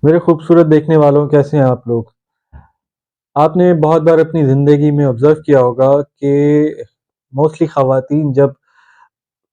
मेरे खूबसूरत देखने वालों, कैसे हैं आप लोग? आपने बहुत बार अपनी ज़िंदगी में ऑब्ज़र्व किया होगा कि मोस्टली ख़वातीन जब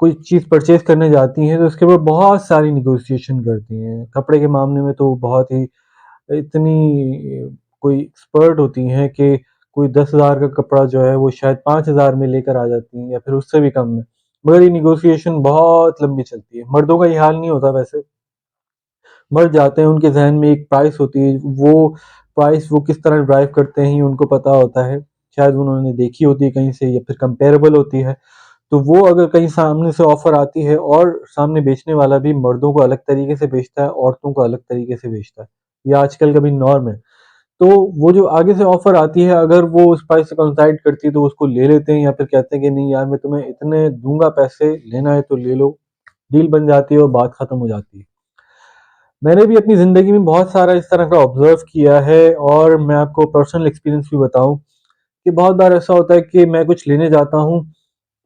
कोई चीज़ परचेज़ करने जाती हैं, तो उसके ऊपर बहुत सारी नेगोशिएशन करती हैं। कपड़े के मामले में तो बहुत ही इतनी कोई एक्सपर्ट होती हैं कि कोई 10,000 का कपड़ा जो है वो शायद 5,000 में लेकर आ जाती हैं या फिर उससे भी कम में। मगर ये नेगोशिएशन बहुत लंबी चलती है। मर्दों का ये हाल नहीं होता वैसे। मर्द जाते हैं, उनके ज़हन में एक प्राइस होती है, वो प्राइस वो किस तरह ड्राइव करते हैं ये उनको पता होता है। शायद उन्होंने देखी होती है कहीं से या फिर कंपेरेबल होती है। तो वो अगर कहीं सामने से ऑफ़र आती है और सामने बेचने वाला भी मर्दों को अलग तरीके से बेचता है, औरतों को अलग तरीके से बेचता है। ये आजकल का भी नॉर्म है। तो वो जो आगे से ऑफ़र आती है, अगर वो उस प्राइस से कोइंसाइड करती है तो उसको ले लेते हैं या फिर कहते हैं कि नहीं यार, मैं तुम्हें इतने दूँगा पैसे, लेना है तो ले लो। डील बन जाती है और बात खत्म हो जाती है। मैंने भी अपनी ज़िंदगी में बहुत सारा इस तरह का ऑब्ज़र्व किया है और मैं आपको पर्सनल एक्सपीरियंस भी बताऊँ कि बहुत बार ऐसा होता है कि मैं कुछ लेने जाता हूँ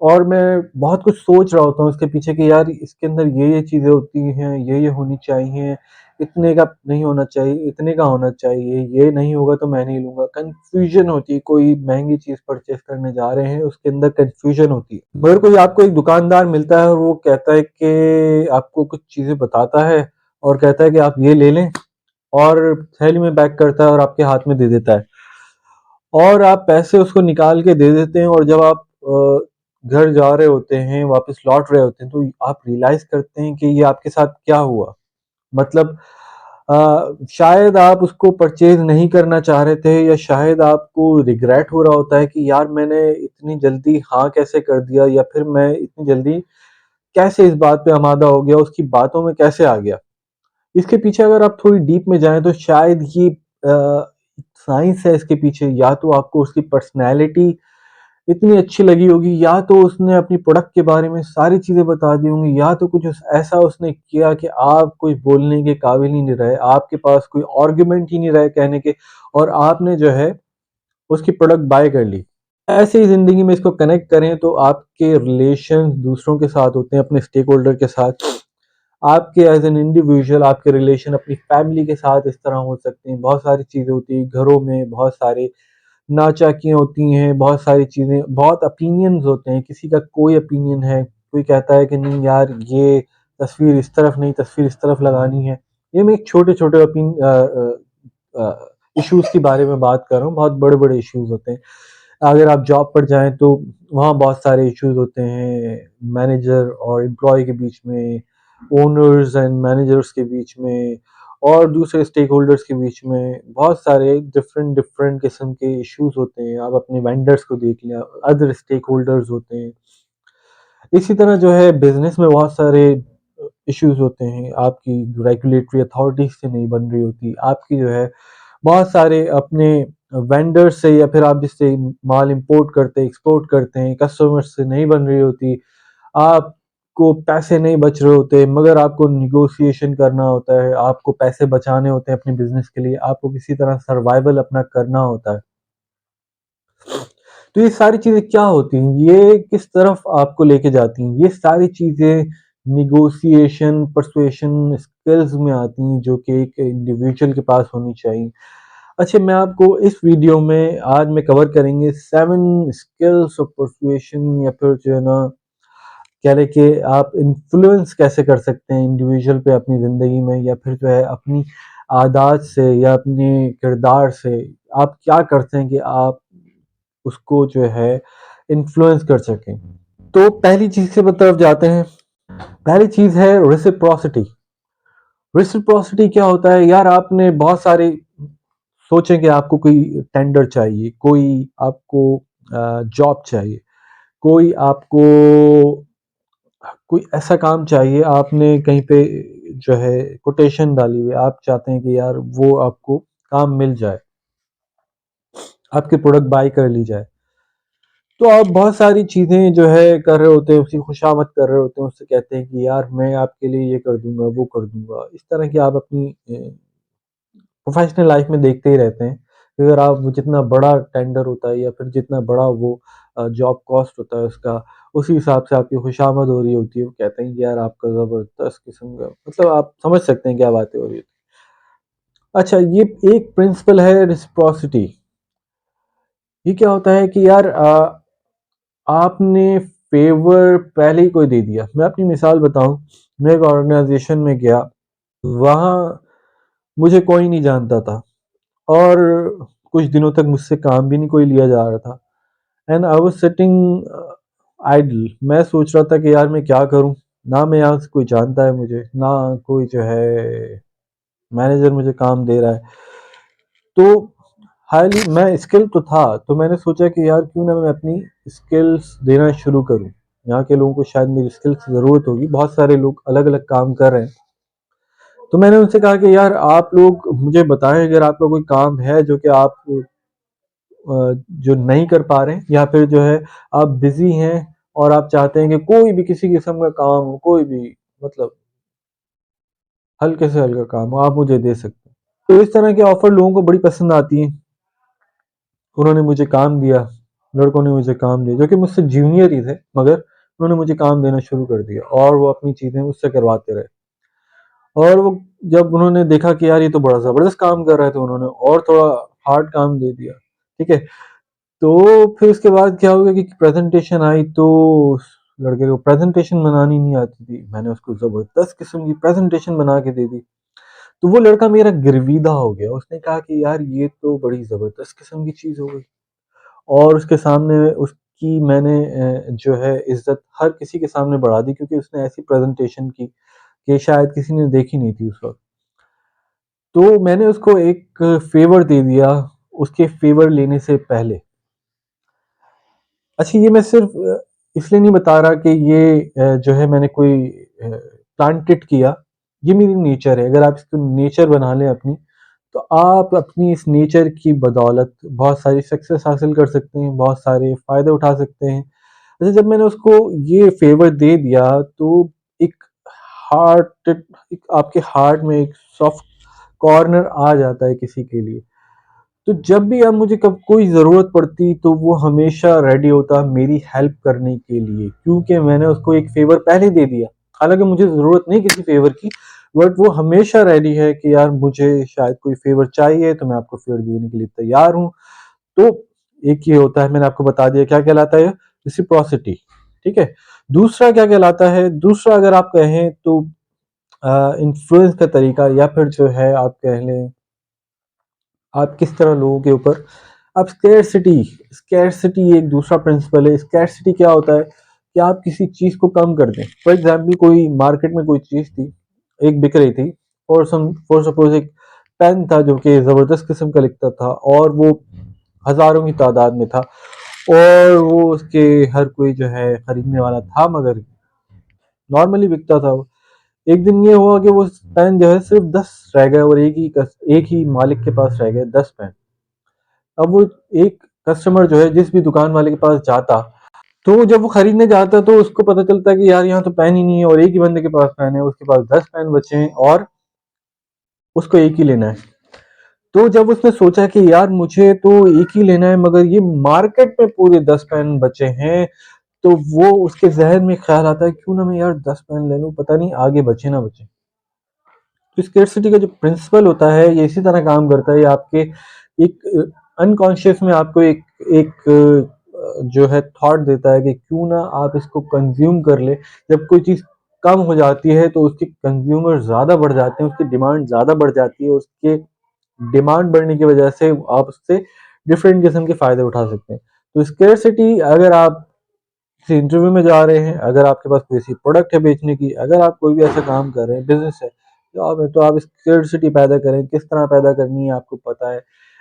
और मैं बहुत कुछ सोच रहा होता हूँ इसके पीछे कि यार इसके अंदर ये चीज़ें होती हैं, ये होनी चाहिए, इतने का नहीं होना चाहिए, इतने का होना चाहिए, ये नहीं होगा तो मैं नहीं लूँगा। कन्फ्यूज़न होती है, कोई महँगी चीज़ परचेज़ करने जा रहे हैं, उसके अंदर कन्फ्यूज़न होती है। मगर कोई आपको एक दुकानदार मिलता है और वो कहता है कि आपको कुछ चीज़ें बताता है और कहता है कि आप ये ले लें, और थैली में पैक करता है और आपके हाथ में दे देता है। और आप पैसे उसको निकाल के दे देते हैं और जब आप घर जा रहे होते हैं, वापस लौट रहे होते हैं, तो आप रियलाइज़ करते हैं कि ये आपके साथ क्या हुआ? मतलब शायद आप उसको परचेज़ नहीं करना चाह रहे थे या शायद आपको रिग्रेट हो रहा होता है कि यार मैंने इतनी जल्दी हाँ कैसे कर दिया, या फिर मैं इतनी जल्दी कैसे इस बात पे आमादा हो गया, उसकी बातों में कैसे आ गया। इसके पीछे अगर आप थोड़ी डीप में जाएँ तो शायद ये साइंस है इसके पीछे, या तो आपको उसकी पर्सनैलिटी इतनी अच्छी लगी होगी, या तो उसने अपनी प्रोडक्ट के बारे में सारी चीज़ें बता दी होंगी, या तो कुछ ऐसा उसने किया कि आप कुछ बोलने के काबिल ही नहीं रहे, आपके पास कोई आर्गुमेंट ही नहीं रहे कहने के, और आपने जो है उसकी प्रोडक्ट बाय कर ली। ऐसे ही ज़िंदगी में इसको कनेक्ट करें तो आपके रिलेशंस दूसरों के साथ होते हैं, अपने स्टेक होल्डर के साथ। आपके एज़ एन इंडिविजुअल आपके रिलेशन अपनी फैमिली के साथ इस तरह हो सकते हैं। बहुत सारी चीज़ें होती हैं, घरों में बहुत सारे नाचाकियाँ होती हैं, बहुत सारी चीज़ें, बहुत ओपिनियंस होते हैं। किसी का कोई ओपिनियन है, कोई कहता है कि नहीं यार ये तस्वीर इस तरफ नहीं, तस्वीर इस तरफ लगानी है। ये मैं एक छोटे-छोटे इश्यूज़ के बारे में बात कर रहा हूँ, बहुत बड़े-बड़े इश्यूज़ होते हैं। अगर आप जॉब पर जाएँ तो वहाँ बहुत सारे इश्यूज़ होते हैं, मैनेजर और एम्प्लॉयी के बीच में, ओनर्स एंड मैनेजर्स के बीच में और दूसरे स्टेक होल्डर्स के बीच में। बहुत सारे डिफरेंट डिफरेंट किस्म के इश्यूज़ होते हैं। आप अपने वेंडर्स को देख लें, अदर स्टेक होल्डर्स होते हैं। इसी तरह जो है बिज़नेस में बहुत सारे इश्यूज़ होते हैं। आपकी रेगुलेटरी अथॉरिटीज़ से नहीं बन रही होती। आपकी जो है बहुत सारे अपने वेंडर से या फिर आप जिससे माल इंपोर्ट करते हैं, एक्सपोर्ट करते हैं, कस्टमर से नहीं बन रही होती। आपको पैसे नहीं बच रहे होते, मगर आपको नेगोशिएशन करना होता है, आपको पैसे बचाने होते हैं अपने बिज़नेस के लिए, आपको किसी तरह सर्वाइवल अपना करना होता है। तो ये सारी चीज़ें क्या होती हैं? ये किस तरफ आपको लेके जाती हैं? ये सारी चीज़ें नेगोशिएशन, पर्सुएशन स्किल्स में आती हैं जो कि एक इंडिविजुअल के पास होनी चाहिए। अच्छा, मैं आपको इस वीडियो में आज मैं कवर करेंगे 7 स्किल्स ऑफ पर्सुएशन, या फिर जो है ना कह लें कि आप इन्फ्लुएंस कैसे कर सकते हैं इंडिविजुअल पे अपनी ज़िंदगी में, या फिर जो है अपनी आदत से या अपने किरदार से आप क्या करते हैं कि आप उसको जो है इन्फ्लुएंस कर सकें। तो पहली चीज़ की तरफ जाते हैं। पहली चीज़ है रेसिप्रोसिटी। रेसिप्रोसिटी क्या होता है? यार आपने बहुत सारे सोचें कि आपको कोई टेंडर चाहिए, कोई आपको जॉब चाहिए, कोई आपको कोई ऐसा काम चाहिए, आपने कहीं पे जो है कोटेशन डाली हुई है, आप चाहते हैं कि यार वो आपको काम मिल जाए, आपकी प्रोडक्ट बाय कर ली जाए। तो आप बहुत सारी चीज़ें जो है कर रहे होते हैं, उसकी खुशामद कर रहे होते हैं, उससे कहते हैं कि यार मैं आपके लिए ये कर दूँगा, वो कर दूँगा। इस तरह की आप अपनी प्रोफ़ेशनल लाइफ़ में देखते ही रहते हैं। अगर आप जितना बड़ा टेंडर होता है या फिर जितना बड़ा वो जॉब कॉस्ट होता है उसका, उसी हिसाब से आपकी खुशामद हो रही होती है। वो कहते हैं कि यार आपका ज़बरदस्त किस्म का, मतलब आप समझ सकते हैं क्या बातें हो रही होती हैं। अच्छा, ये एक प्रिंसिपल है रेसिप्रोसिटी। ये क्या होता है कि यार आपने फेवर पहले ही कोई दे दिया। मैं अपनी मिसाल बताऊं, मैं एक ऑर्गेनाइजेशन में गया, वहां मुझे कोई नहीं जानता था और कुछ दिनों तक मुझसे काम भी नहीं कोई लिया जा रहा था। And I was sitting idle. मैं सोच रहा था कि यार मैं क्या करूं, ना मैं यहाँ से कोई जानता है मुझे, ना कोई जो है मैनेजर मुझे काम दे रहा है। तो हाईली मैं स्किल तो था, तो मैंने सोचा कि यार क्यों ना मैं अपनी स्किल्स देना शुरू करूं। यहाँ के लोगों को शायद मेरी स्किल्स की ज़रूरत होगी, बहुत सारे लोग अलग अलग काम कर रहे हैं। तो मैंने उनसे कहा कि यार आप लोग मुझे बताएं, अगर आपका कोई काम है जो कि आप जो नहीं कर पा रहे हैं, या फिर जो है आप बिजी हैं और आप चाहते हैं कि कोई भी किसी किस्म का काम हो, कोई भी मतलब हल्के से हल्का काम हो, आप मुझे दे सकते हैं। तो इस तरह के ऑफर लोगों को बड़ी पसंद आती हैं। उन्होंने मुझे काम दिया, लड़कों ने मुझे काम दिया जो कि मुझसे जूनियर ही थे, मगर उन्होंने मुझे काम देना शुरू कर दिया और वो अपनी चीज़ें मुझसे करवाते रहे। और वो जब उन्होंने देखा कि यार ये तो बड़ा ज़बरदस्त काम कर रहा है, तो उन्होंने और थोड़ा हार्ड काम दे दिया। ठीक है, तो फिर उसके बाद क्या हो गया कि प्रेजेंटेशन आई, तो उस लड़के को प्रेजेंटेशन बनानी नहीं आती थी। मैंने उसको ज़बरदस्त किस्म की प्रेजेंटेशन बना के दे दी। तो वो लड़का मेरा गिरवीदा हो गया, उसने कहा कि यार ये तो बड़ी ज़बरदस्त किस्म की चीज़ हो गई। और उसके सामने उसकी मैंने जो है इज़्ज़त हर किसी के सामने बढ़ा दी, क्योंकि उसने ऐसी प्रेज़ेंटेशन की कि शायद किसी ने देखी नहीं थी उस वक़्त। तो मैंने उसको एक फ़ेवर दे दिया, उसके फ़ेवर लेने से पहले। अच्छा, ये मैं सिर्फ़ इसलिए नहीं बता रहा कि ये जो है मैंने कोई प्लांटेड किया, ये मेरी नेचर है। अगर आप इसको नेचर बना लें अपनी, तो आप अपनी इस नेचर की बदौलत बहुत सारी सक्सेस हासिल कर सकते हैं, बहुत सारे फ़ायदे उठा सकते हैं। अच्छा, जब मैंने उसको ये फ़ेवर दे दिया, तो एक एक आपके हार्ट में एक सॉफ्ट कॉर्नर आ जाता है किसी के लिए। तो जब भी अब मुझे कब कोई ज़रूरत पड़ती, तो वो हमेशा रेडी होता मेरी हेल्प करने के लिए, क्योंकि मैंने उसको एक फ़ेवर पहले दे दिया। हालाँकि मुझे ज़रूरत नहीं किसी फ़ेवर की, बट वो हमेशा रेडी है कि यार मुझे शायद कोई फ़ेवर चाहिए, तो मैं आपको फ़ेवर देने के लिए तैयार हूँ। तो एक ये होता है, मैंने आपको बता दिया क्या कहलाता है, रेसिप्रोसिटी। ठीक है? दूसरा क्या कहलाता है, दूसरा अगर आप कहें तो इन्फ्लुएंस का तरीका, या फिर जो है आप कह लें आप किस तरह लोगों के ऊपर आप स्कैरसिटी स्कैरसिटी एक दूसरा प्रिंसिपल है। स्कैरसिटी क्या होता है कि आप किसी चीज़ को कम कर दें। फॉर एग्जाम्पल, कोई मार्केट में कोई चीज़ थी, एक बिक रही थी, फॉर सपोज एक पेन था जो कि ज़बरदस्त किस्म का लिखता था और वो हज़ारों की तादाद में था, और वो उसके हर कोई जो है खरीदने वाला था, मगर नॉर्मली बिकता था वो। एक दिन ये हुआ कि वो पेन जो है सिर्फ 10 रह गए, और एक ही मालिक के पास रह गए 10 पेन। अब वो एक कस्टमर जो है जिस भी दुकान वाले के पास जाता, तो जब वो खरीदने जाता तो उसको पता चलता कि यार यहाँ तो पेन ही नहीं है, और एक ही बंदे के पास पेन है, उसके पास 10 पेन बचे हैं और उसको एक ही लेना है। तो जब उसने सोचा कि यार मुझे तो एक ही लेना है, मगर ये मार्केट में पूरे 10 पेन बचे हैं, तो वो उसके जहन में ख्याल आता है क्यों ना मैं यार 10 पेन ले लूं, पता नहीं आगे बचे ना बचे। तो स्केर्सिटी का जो प्रिंसिपल होता है, ये इसी तरह काम करता है। ये आपके एक अनकॉन्शियस में आपको एक एक जो है थॉट देता है कि क्यों ना आप इसको कंज्यूम कर ले। जब कोई चीज़ कम हो जाती है, तो उसके कंज्यूमर ज़्यादा बढ़ जाते हैं, उसकी डिमांड ज़्यादा बढ़ जाती है, उसके डिमांड बढ़ने की वजह से आप उससे डिफरेंट किस्म के फ़ायदे उठा सकते हैं। तो स्केर्सिटी, अगर आप किसी इंटरव्यू में जा रहे हैं, अगर आपके पास कोई ऐसी प्रोडक्ट है बेचने की, अगर आप कोई भी ऐसा काम कर रहे हैं, बिजनेस है, जॉब है, तो आप स्किल्सिटी पैदा करें। किस तरह पैदा करनी है आपको पता है।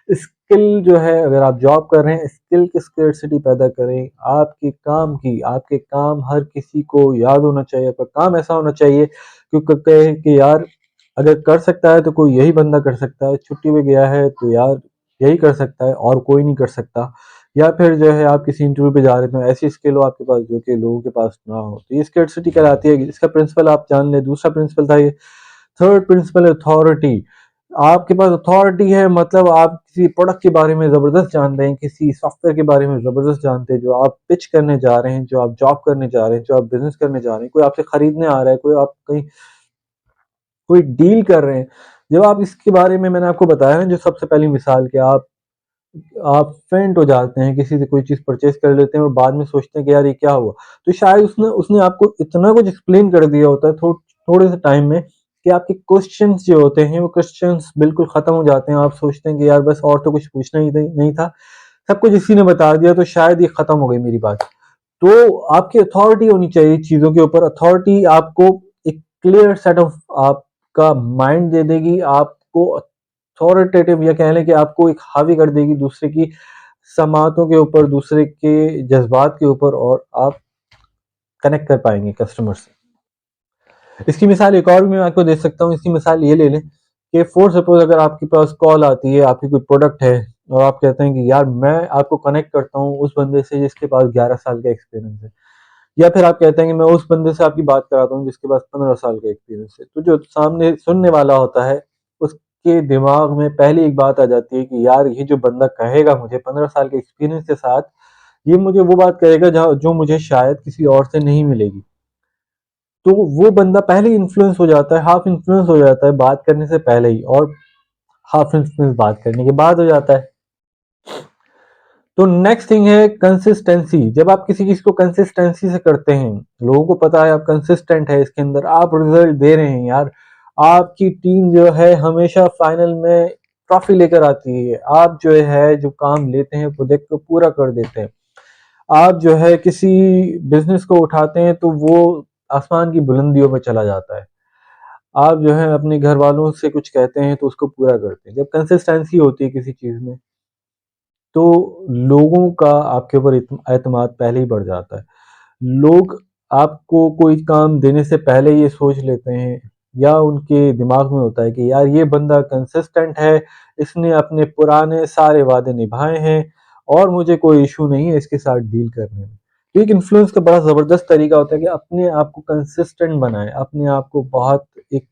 स्किल जो है, अगर आप जॉब कर रहे हैं, स्किल की स्किल्सिटी पैदा करें, आपके काम की। आपके काम हर किसी को याद होना चाहिए, आपका काम ऐसा होना चाहिए क्योंकि कहे कि यार अगर कर सकता है तो कोई यही बंदा कर सकता है, छुट्टी पे गया है तो यार यही कर सकता है और कोई नहीं कर सकता। या फिर जो है आप किसी इंटरव्यू पे जा रहे हो, ऐसी स्किल हो आपके पास जो कि लोगों के पास ना हो, तो ये स्कैरसिटी कहलाती है। इसका प्रिंसिपल आप जान लें। दूसरा प्रिंसिपल था ये। थर्ड प्रिंसिपल है अथॉरिटी। आपके पास अथॉरिटी है, मतलब आप किसी प्रोडक्ट के बारे में ज़बरदस्त जानते हैं, किसी सॉफ्टवेयर के बारे में ज़बरदस्त जानते हैं, जो आप पिच करने जा रहे हैं, जो आप जॉब करने जा रहे हैं, जो आप बिज़नेस करने जा रहे हैं, कोई आपसे खरीदने आ रहा है, कोई आप कहीं कोई डील कर रहे हैं, जब आप इसके बारे में, मैंने आपको बताया ना जो सबसे पहली मिसाल, कि आप फेंट हो जाते हैं, किसी से कोई चीज़ परचेज़ कर लेते हैं और बाद में सोचते हैं कि यार ये क्या हुआ? तो शायद उसने उसने आपको इतना कुछ एक्सप्लेन कर दिया होता है थोड़े से टाइम में, कि आपके क्वेश्चंस जो होते हैं वो क्वेश्चंस बिल्कुल खत्म हो जाते हैं। आप सोचते हैं कि यार बस और तो कुछ पूछना ही नहीं था, सब कुछ इसी ने बता दिया, तो शायद ये खत्म हो गई मेरी बात। तो आपकी अथॉरिटी होनी चाहिए चीज़ों के ऊपर। अथॉरिटी आपको एक क्लियर सेट ऑफ आपका माइंड दे देगी, आपको अथॉरिटेटिव, या कह लें कि आपको एक हावी कर देगी दूसरे की समातों के ऊपर, दूसरे के जज़्बात के ऊपर, और आप कनेक्ट कर पाएँगे कस्टमर से। इसकी मिसाल एक और भी मैं आपको दे सकता हूँ। इसकी मिसाल ये ले लें कि फॉर सपोज़ अगर आपके पास कॉल आती है, आपकी कोई प्रोडक्ट है और आप कहते हैं कि यार मैं आपको कनेक्ट करता हूँ उस बंदे से जिसके पास 11 साल का एक्सपीरियंस है। या फिर आप कहते हैं कि मैं उस बंदे से आपकी बात कराता हूँ जिसके पास 15 साल का एक्सपीरियंस है। तो जो सामने सुनने वाला होता है, उसके दिमाग में पहली एक बात आ जाती है कि यार ये जो बंदा कहेगा मुझे 15 साल के एक्सपीरियंस के साथ, ये मुझे वो बात कहेगा जहाँ जो मुझे शायद किसी और से नहीं मिलेगी। तो वो बंदा पहले ही इन्फ्लुएंस हो जाता है, हाफ इन्फ्लुएंस हो जाता है बात करने से पहले ही, और हाफ इन्फ्लुएंस बात करने के बाद हो जाता है। तो नेक्स्ट थिंग है कंसिस्टेंसी। जब आप किसी चीज को कंसिस्टेंसी से करते हैं, लोगों को पता है आप कंसिस्टेंट है, इसके अंदर आप रिजल्ट दे रहे हैं यार, आपकी टीम जो है हमेशा फाइनल में ट्रॉफी लेकर आती है, आप जो है जो काम लेते हैं प्रोजेक्ट को पूरा कर देते हैं, आप जो है किसी बिजनेस को उठाते हैं तो वो आसमान की बुलंदियों पर चला जाता है, आप जो है अपने घर वालों से कुछ कहते हैं तो उसको पूरा करते हैं। जब कंसिस्टेंसी होती है किसी चीज में, तो लोगों का आपके ऊपर एतमाद पहले ही बढ़ जाता है। लोग आपको कोई काम देने से पहले ये सोच लेते हैं, या उनके दिमाग में होता है कि यार ये बंदा कंसिस्टेंट है, इसने अपने पुराने सारे वादे निभाए हैं और मुझे कोई इशू नहीं है इसके साथ डील करने में। तो एक इन्फ्लुएंस का बड़ा ज़बरदस्त तरीका होता है कि अपने आप को कंसिस्टेंट बनाएं, अपने आप को बहुत एक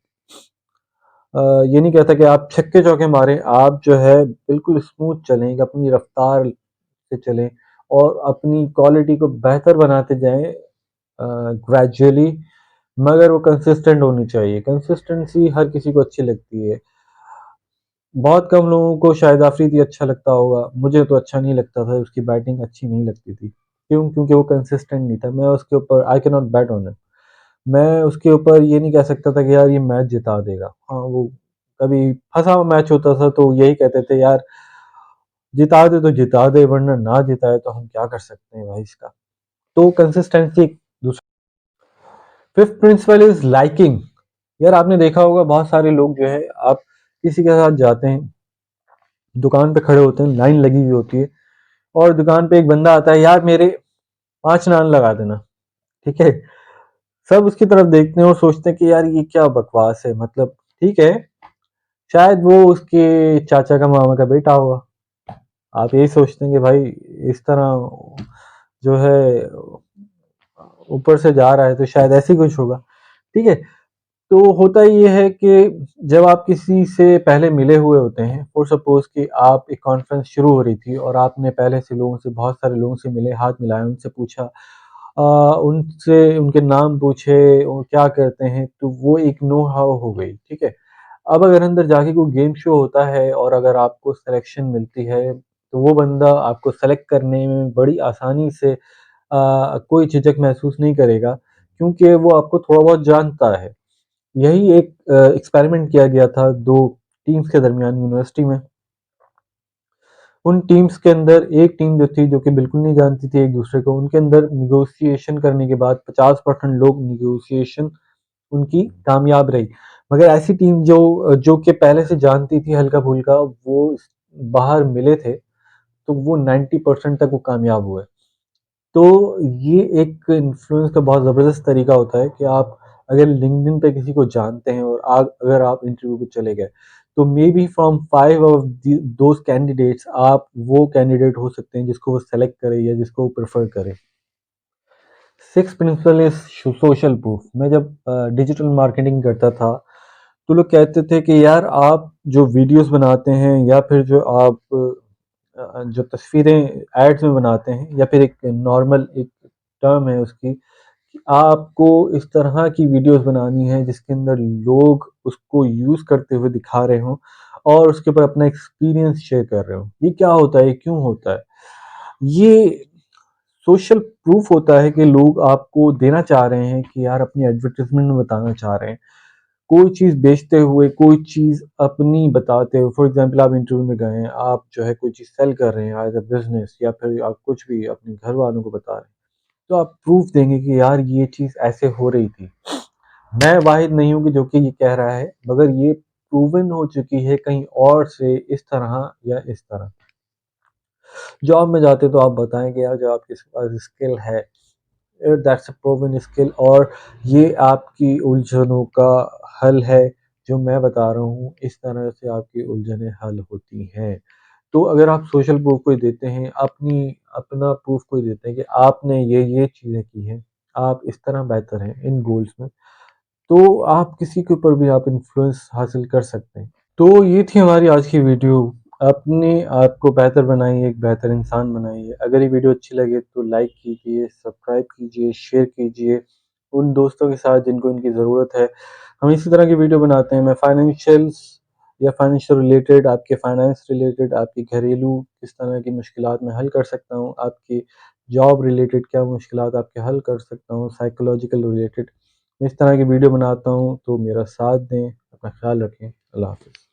ये नहीं कहता कि आप छक्के चौके मारें, आप जो है बिल्कुल स्मूथ चलें, अपनी रफ्तार से चलें और अपनी क्वालिटी को बेहतर बनाते जाएँ ग्रेजुअली, मगर वो कंसिस्टेंट होनी चाहिए। कंसिस्टेंसी हर किसी को अच्छी लगती है। बहुत कम लोगों को शाहिद आफरीदी अच्छा लगता होगा, मुझे तो अच्छा नहीं लगता था, उसकी बैटिंग अच्छी नहीं लगती थी। क्यों? क्योंकि वो कंसिस्टेंट नहीं था। मैं उसके ऊपर I can not bet on it. मैं उसके ऊपर ये नहीं कह सकता था कि यार ये मैच जिता देगा। हाँ, वो कभी फँसा हुआ मैच होता था तो यही कहते थे यार जिता दे तो जिता दे, वरना ना जिताए तो हम क्या कर सकते हैं भाई इसका। तो कंसिस्टेंसी एक दूसरा। Fifth principle is liking. यार आपने देखा होगा बहुत सारे लोग जो है, आप किसी के साथ जाते हैं, दुकान पे खड़े होते हैं, लाइन लगी हुई होती है, और दुकान पे एक बंदा आता है, यार मेरे 5 नान लगा देना। ठीक है, सब उसकी तरफ देखते हैं और सोचते हैं कि यार ये क्या बकवास है, मतलब ठीक है, शायद वो उसके चाचा का मामा का बेटा होगा। आप यही सोचते हैं कि भाई इस तरह जो है ऊपर से जा रहा है तो शायद ऐसे ही कुछ होगा। ठीक है, तो होता ये है कि जब आप किसी से पहले मिले हुए होते हैं, फॉर सपोज कि आप एक कॉन्फ्रेंस शुरू हो रही थी और आपने पहले से लोगों से, बहुत सारे लोगों से मिले, हाथ मिलाए, उनसे पूछा, उनसे उनके नाम पूछे, वो क्या करते हैं, तो वो एक नो हाउ हो गई। ठीक है, अब अगर अंदर जाके कोई गेम शो होता है और अगर आपको सिलेक्शन मिलती है, तो वो बंदा आपको सेलेक्ट करने में बड़ी आसानी से कोई झिझक महसूस नहीं करेगा, क्योंकि वो आपको थोड़ा बहुत जानता है। यही एक एक्सपेरिमेंट किया गया था 2 टीम्स के दरमियान यूनिवर्सिटी में। उन टीम्स के अंदर एक टीम जो थी, जो कि बिल्कुल नहीं जानती थी एक-दूसरे को, उनके अंदर नेगोशिएशन करने के बाद 50% लोग नेगोशिएशन उनकी कामयाब रही। मगर ऐसी टीम जो कि पहले से जानती थी हल्का-फुल्का, वो बाहर मिले थे, तो वो 90% तक वो कामयाब हुए। तो ये एक इन्फ्लुएंस का बहुत ज़बरदस्त तरीका होता है कि आप अगर लिंक्डइन पे किसी को जानते हैं और अगर आप इंटरव्यू पे चले गए, तो may be from 5 of those candidates आप वो कैंडिडेट हो सकते हैं जिसको वो सेलेक्ट करे या जिसको वो प्रेफर करे। Six principle is social proof. मैं जब डिजिटल मार्केटिंग करता था, तो लोग कहते थे कि यार आप जो वीडियोस बनाते हैं या फिर जो आप जो तस्वीरें एड्स में बनाते हैं, या फिर एक नॉर्मल एक टर्म है उसकी, कि आपको इस तरह की वीडियोस बनानी है जिसके अंदर लोग उसको यूज़ करते हुए दिखा रहे हों और उसके ऊपर अपना एक्सपीरियंस शेयर कर रहे हों। ये क्या होता है? क्यों होता है? ये सोशल प्रूफ होता है कि लोग आपको देना चाह रहे हैं कि यार अपनी एडवर्टाइज़मेंट में बताना चाह रहे हैं। कोई चीज़ बेचते हुए, कोई चीज़ अपनी बताते हुए, फॉर एग्ज़ाम्पल आप इंटरव्यू में गए हैं, आप जो है कोई चीज़ सेल कर रहे हैं एज़ अ बिज़नेस या फिर आप कुछ भी अपने घर वालों को बता रहे हैं, तो आप प्रूफ देंगे कि यार ये चीज़ ऐसे हो रही थी। मैं वाहिद नहीं हूँ कि जो कि ये कह रहा है, मगर ये प्रूवन हो चुकी है कहीं और से इस तरह या इस तरह। जॉब में जाते तो आप बताएँ कि यार जो आपके पास स्किल है, दैट्स अ प्रूवन स्किल और ये आपकी उलझनों का हल है, जो मैं बता रहा हूँ, इस तरह से आपकी उलझनें हल होती हैं। तो अगर आप सोशल प्रूफ कोई देते हैं, अपना प्रूफ कोई देते हैं कि आपने ये चीज़ें की हैं, आप इस तरह बेहतर हैं इन गोल्स में, तो आप किसी के ऊपर भी आप इन्फ्लुएंस हासिल कर सकते हैं। तो ये थी हमारी आज की वीडियो। अपने आप को बेहतर बनाइए, एक बेहतर इंसान बनाइए। अगर ये वीडियो अच्छी लगे तो लाइक कीजिए, सब्सक्राइब कीजिए, शेयर कीजिए उन दोस्तों के साथ जिनको इनकी ज़रूरत है। हम इसी तरह की वीडियो बनाते हैं। मैं फाइनेंशियल्स या फाइनेंशियल रिलेटेड, आपके फाइनेंस रिलेटेड, आपकी घरेलू किस तरह की मुश्किलात मैं हल कर सकता हूँ, आपकी जॉब रिलेटेड क्या मुश्किलात आपके हल कर सकता हूँ, साइकोलॉजिकल रिलेटेड, मैं इस तरह की वीडियो बनाता हूँ। तो मेरा साथ दें, अपना ख्याल रखें। अल्लाह हाफ़िज़।